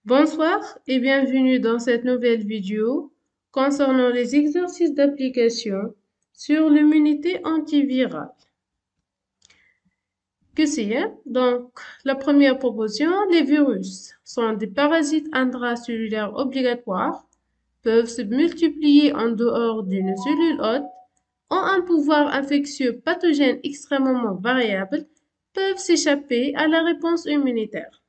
Bonsoir et bienvenue dans cette nouvelle vidéo concernant les exercices d'application sur l'immunité antivirale. Que c'est? Donc, la première proposition, les virus sont des parasites intracellulaires obligatoires, peuvent se multiplier en dehors d'une cellule hôte, ont un pouvoir infectieux pathogène extrêmement variable, peuvent s'échapper à la réponse immunitaire.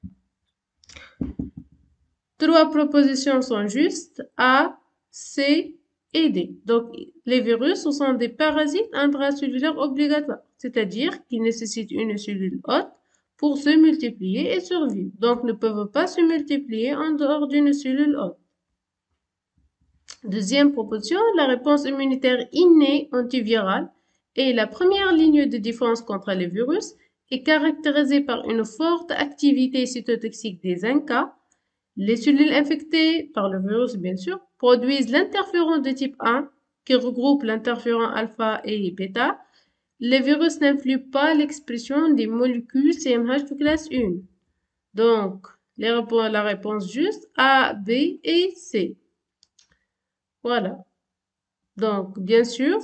Trois propositions sont justes, A, C et D. Donc, les virus, ce sont des parasites intracellulaires obligatoires, c'est-à-dire qu'ils nécessitent une cellule hôte pour se multiplier et survivre. Donc, ne peuvent pas se multiplier en dehors d'une cellule hôte. Deuxième proposition, la réponse immunitaire innée antivirale est la première ligne de défense contre les virus est caractérisée par une forte activité cytotoxique des NK. Les cellules infectées par le virus, bien sûr, produisent l'interféron de type 1 qui regroupe l'interféron alpha et bêta. Les virus n'influent pas l'expression des molécules CMH de classe 1. Donc, la réponse juste A, B et C. Voilà. Donc, bien sûr,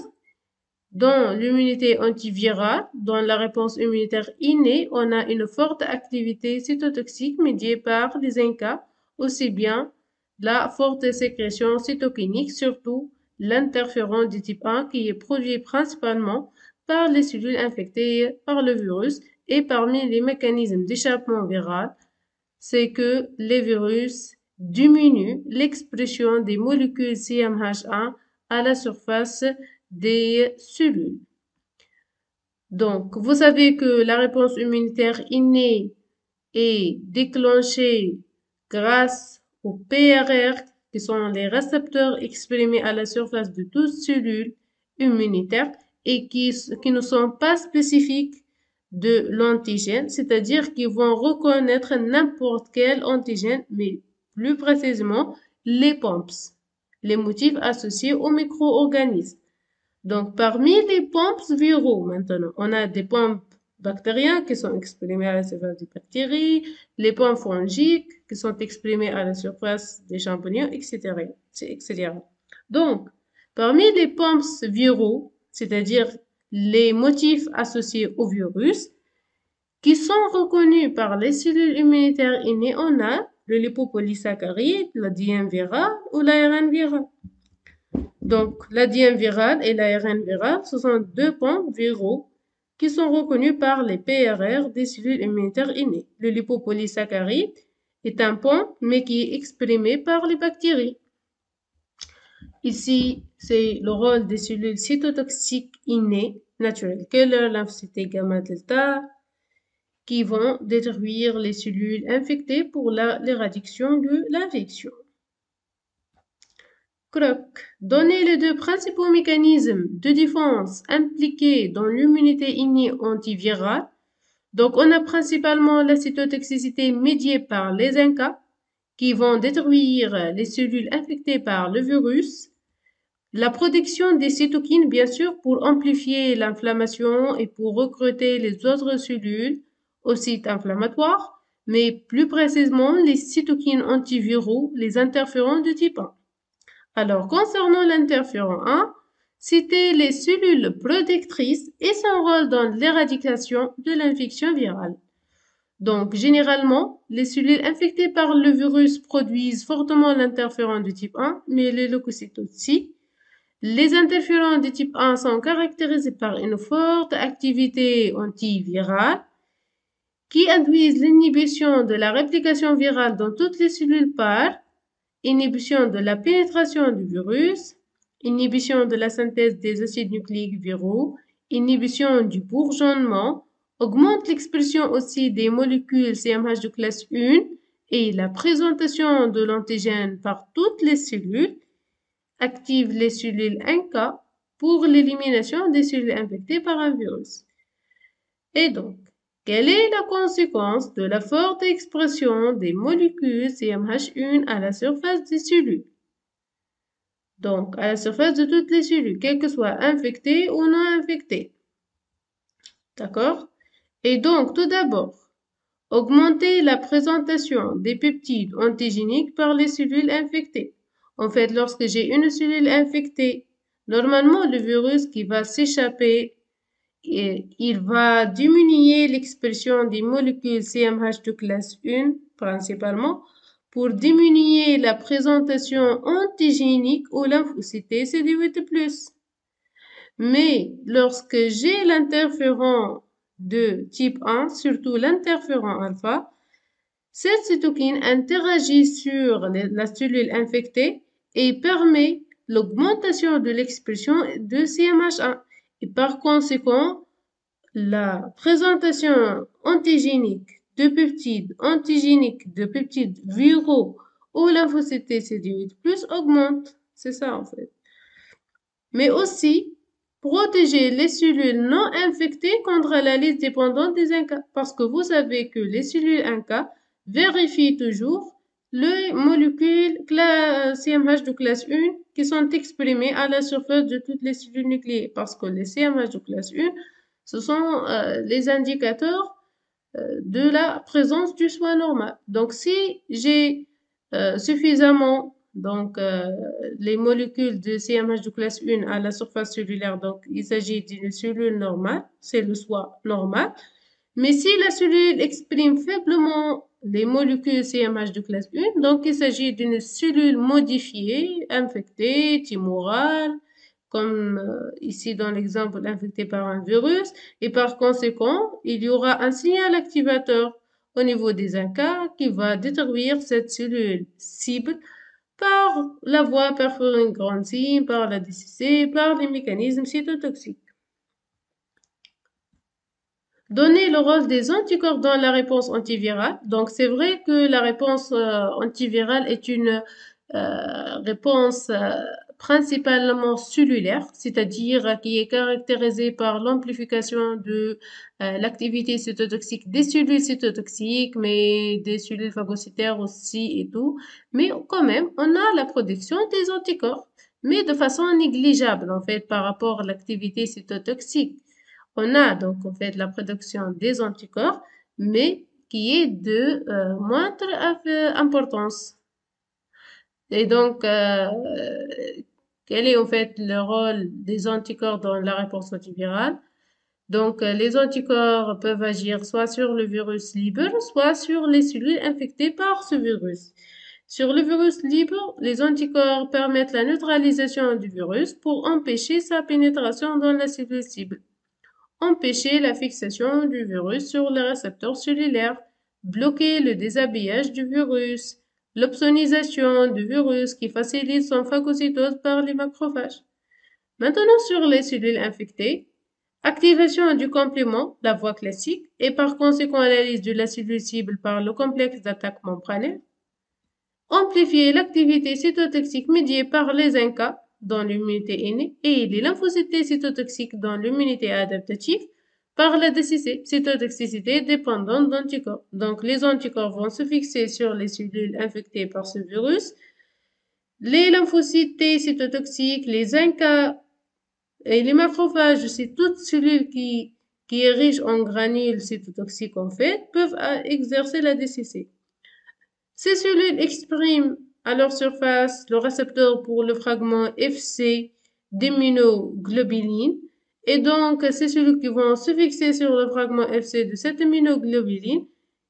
dans l'immunité antivirale, dans la réponse immunitaire innée, on a une forte activité cytotoxique médiée par les NK, aussi bien la forte sécrétion cytokinique, surtout l'interféron du type 1 qui est produit principalement par les cellules infectées par le virus. Et parmi les mécanismes d'échappement viral, c'est que les virus diminuent l'expression des molécules CMH1 à la surface des cellules. Donc, vous savez que la réponse immunitaire innée est déclenchée grâce aux PRR, qui sont les récepteurs exprimés à la surface de toute cellule immunitaire et qui ne sont pas spécifiques de l'antigène, c'est-à-dire qu'ils vont reconnaître n'importe quel antigène, mais plus précisément les POMPs, les motifs associés aux micro-organismes. Donc, parmi les POMPs viraux, maintenant, on a des POMPs bactériens qui sont exprimés à la surface des bactéries, les POMPs fongiques qui sont exprimés à la surface des champignons, etc., etc. Donc, parmi les POMPs viraux, c'est-à-dire les motifs associés au virus, qui sont reconnus par les cellules immunitaires innées, on a le lipopolysaccharide, l'ADN viral ou l'ARN viral. Donc, l'ADN viral et l'ARN viral, ce sont deux POMPs viraux qui sont reconnus par les PRR des cellules immunitaires innées. Le lipopolysaccharide est un POMP, mais qui est exprimé par les bactéries. Ici, c'est le rôle des cellules cytotoxiques innées, naturelles, killer, lymphocytes gamma delta, qui vont détruire les cellules infectées pour l'éradication de l'infection. Croc. Donner les deux principaux mécanismes de défense impliqués dans l'immunité innée antivirale. Donc, on a principalement la cytotoxicité médiée par les NK qui vont détruire les cellules infectées par le virus. La protection des cytokines, bien sûr, pour amplifier l'inflammation et pour recruter les autres cellules au site inflammatoire, mais plus précisément les cytokines antiviraux, les interférons de type 1. Alors, concernant l'interféron 1, c'était les cellules protectrices et son rôle dans l'éradication de l'infection virale. Donc, généralement, les cellules infectées par le virus produisent fortement l'interféron de type 1, mais les leucocytes aussi. Les interférons de type 1 sont caractérisés par une forte activité antivirale qui induisent l'inhibition de la réplication virale dans toutes les cellules par inhibition de la pénétration du virus, inhibition de la synthèse des acides nucléiques viraux, inhibition du bourgeonnement, augmente l'expression aussi des molécules CMH de classe 1 et la présentation de l'antigène par toutes les cellules, active les cellules NK pour l'élimination des cellules infectées par un virus. Et donc, quelle est la conséquence de la forte expression des molécules CMH1 à la surface des cellules? Donc, à la surface de toutes les cellules, qu'elles soient infectées ou non infectées. D'accord? Et donc, tout d'abord, Augmenter la présentation des peptides antigéniques par les cellules infectées. En fait, lorsque j'ai une cellule infectée, normalement, le virus qui va s'échapper, il va diminuer l'expression des molécules CMH de classe 1, principalement, pour diminuer la présentation antigénique aux lymphocytes CD8+. Mais lorsque j'ai l'interféron de type 1, surtout l'interféron alpha, cette cytokine interagit sur la cellule infectée et permet l'augmentation de l'expression de CMH1. Et par conséquent, la présentation antigénique de peptides viraux aux lymphocytes CD8+ augmente. C'est ça en fait. Mais aussi, protéger les cellules non infectées contre la liste dépendante des ANCA. Parce que vous savez que les cellules ANCA vérifient toujours les molécules CMH de classe 1 qui sont exprimées à la surface de toutes les cellules nucléaires. Parce que les CMH de classe 1, ce sont les indicateurs de la présence du soin normal. Donc, si j'ai suffisamment les molécules de CMH de classe 1 à la surface cellulaire, donc il s'agit d'une cellule normale, c'est le soi normal. Mais si la cellule exprime faiblement les molécules CMH de classe 1, donc il s'agit d'une cellule modifiée, infectée, tumorale, comme ici dans l'exemple infecté par un virus, et par conséquent, il y aura un signal activateur au niveau des ANCA qui va détruire cette cellule cible par la voie perforine granzyme, par la DCC, par les mécanismes cytotoxiques. Donner le rôle des anticorps dans la réponse antivirale. Donc, c'est vrai que la réponse antivirale est une réponse principalement cellulaire, c'est-à-dire qui est caractérisée par l'amplification de l'activité cytotoxique des cellules cytotoxiques, mais des cellules phagocytaires aussi et tout. Mais quand même, on a la production des anticorps, mais de façon négligeable en fait par rapport à l'activité cytotoxique. On a donc en fait la production des anticorps, mais qui est de moindre importance. Et donc, quel est en fait le rôle des anticorps dans la réponse antivirale? Donc, les anticorps peuvent agir soit sur le virus libre, soit sur les cellules infectées par ce virus. Sur le virus libre, les anticorps permettent la neutralisation du virus pour empêcher sa pénétration dans la cellule cible. Empêcher la fixation du virus sur les récepteurs cellulaires, bloquer le déshabillage du virus, l'opsonisation du virus qui facilite son phagocytose par les macrophages. Maintenant sur les cellules infectées, activation du complément, la voie classique, et par conséquent analyse de la cellule cible par le complexe d'attaque membranaire. Amplifier l'activité cytotoxique médiée par les ANCA dans l'immunité innée et les lymphocytes cytotoxiques dans l'immunité adaptative par la DCC, cytotoxicité dépendante d'anticorps. Donc, les anticorps vont se fixer sur les cellules infectées par ce virus. Les lymphocytes cytotoxiques, les ANCA et les macrophages, c'est toutes cellules qui est riche en granules cytotoxiques en fait, peuvent exercer la DCC. Ces cellules expriment à leur surface le récepteur pour le fragment FC d'immunoglobuline. Et donc, ces cellules qui vont se fixer sur le fragment FC de cette immunoglobuline,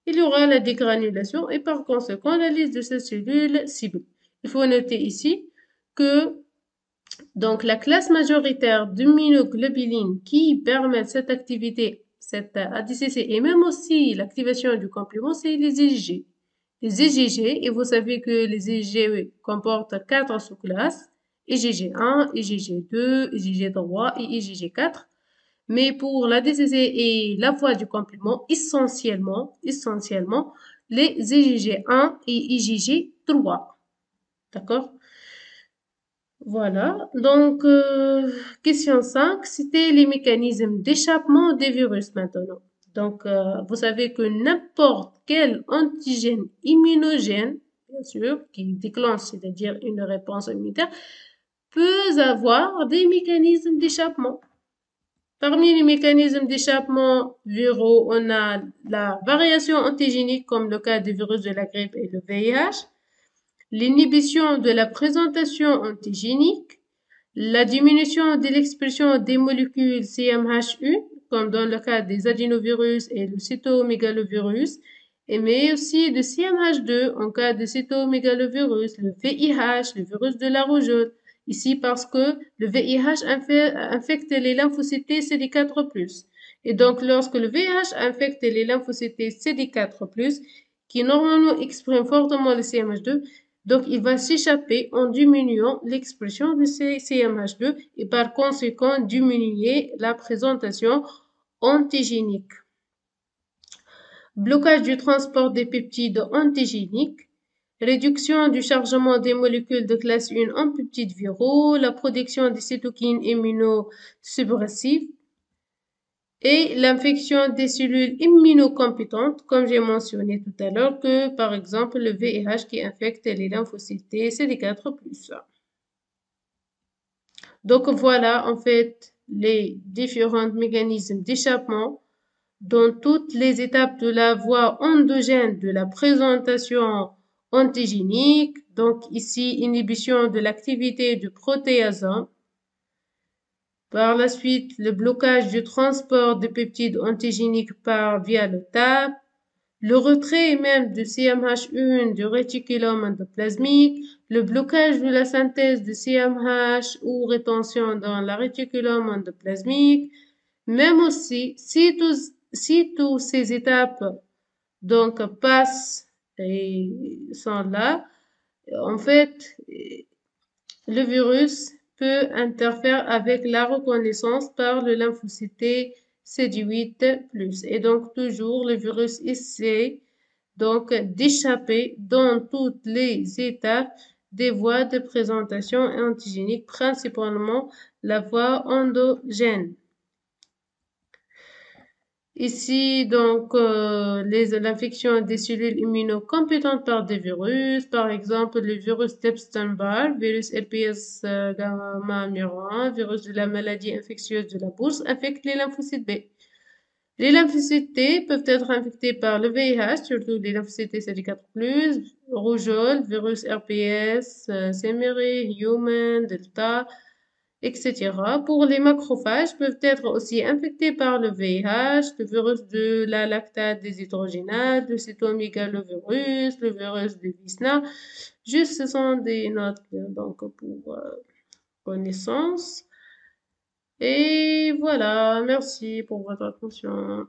il y aura la dégranulation et par conséquent la liste de ces cellules cibles. Il faut noter ici que donc la classe majoritaire d'immunoglobulines qui permet cette activité, cette ADCC et même aussi l'activation du complément, c'est les IgG. Les IgG, et vous savez que les IgG comportent 4 sous-classes, IgG1, IgG2, IgG3 et IgG4. Mais pour la DCC et la voie du complément, essentiellement, les IgG1 et IgG3. D'accord? Voilà. Donc, question 5, c'était les mécanismes d'échappement des virus maintenant. Donc, vous savez que n'importe quel antigène immunogène, bien sûr, qui déclenche, c'est-à-dire une réponse immunitaire, peut avoir des mécanismes d'échappement. Parmi les mécanismes d'échappement viraux, on a la variation antigénique comme le cas du virus de la grippe et le VIH, l'inhibition de la présentation antigénique, la diminution de l'expression des molécules CMH1, comme dans le cas des adénovirus et le cytomégalovirus, mais aussi de CMH2 en cas de cytomégalovirus, le VIH, le virus de la rougeole. Ici, parce que le VIH infecte les lymphocytes CD4+. Et donc, lorsque le VIH infecte les lymphocytes CD4+, qui normalement expriment fortement le CMH2, donc il va s'échapper en diminuant l'expression de ces CMH2 et par conséquent diminuer la présentation antigénique. Blocage du transport des peptides antigéniques, réduction du chargement des molécules de classe 1 en peptides viraux, la production des cytokines immunosuppressives et l'infection des cellules immunocompétentes, comme j'ai mentionné tout à l'heure, que par exemple le VIH qui infecte les lymphocytes CD4+. Donc voilà en fait les différents mécanismes d'échappement dans toutes les étapes de la voie endogène de la présentation antigénique. Donc ici, inhibition de l'activité du protéasome. Par la suite, le blocage du transport de peptides antigéniques via le TAP. Le retrait même de CMH1 du réticulum endoplasmique, le blocage de la synthèse de CMH ou rétention dans la réticulum endoplasmique, même aussi, si toutes ces étapes donc passent et sont là, en fait, le virus peut interférer avec la reconnaissance par le lymphocyte CD8+. Et donc, toujours, le virus essaie donc d'échapper dans toutes les étapes des voies de présentation antigénique, principalement la voie endogène. Ici, donc, l'infection des cellules immunocompétentes par des virus, par exemple le virus d'Epstein-Barr, virus herpès gamma numéro 1, virus de la maladie infectieuse de la bourse, infecte les lymphocytes B. Les lymphocytes T peuvent être infectés par le VIH, surtout les lymphocytes CD4+, rougeole, virus RPS, CMR, human, delta, etc. Pour les macrophages, peuvent être aussi infectés par le VIH, le virus de la lactate déshydrogénase, le cytomégalovirus, le virus de Visna. Juste, ce sont des notes donc pour connaissance. Et voilà, merci pour votre attention.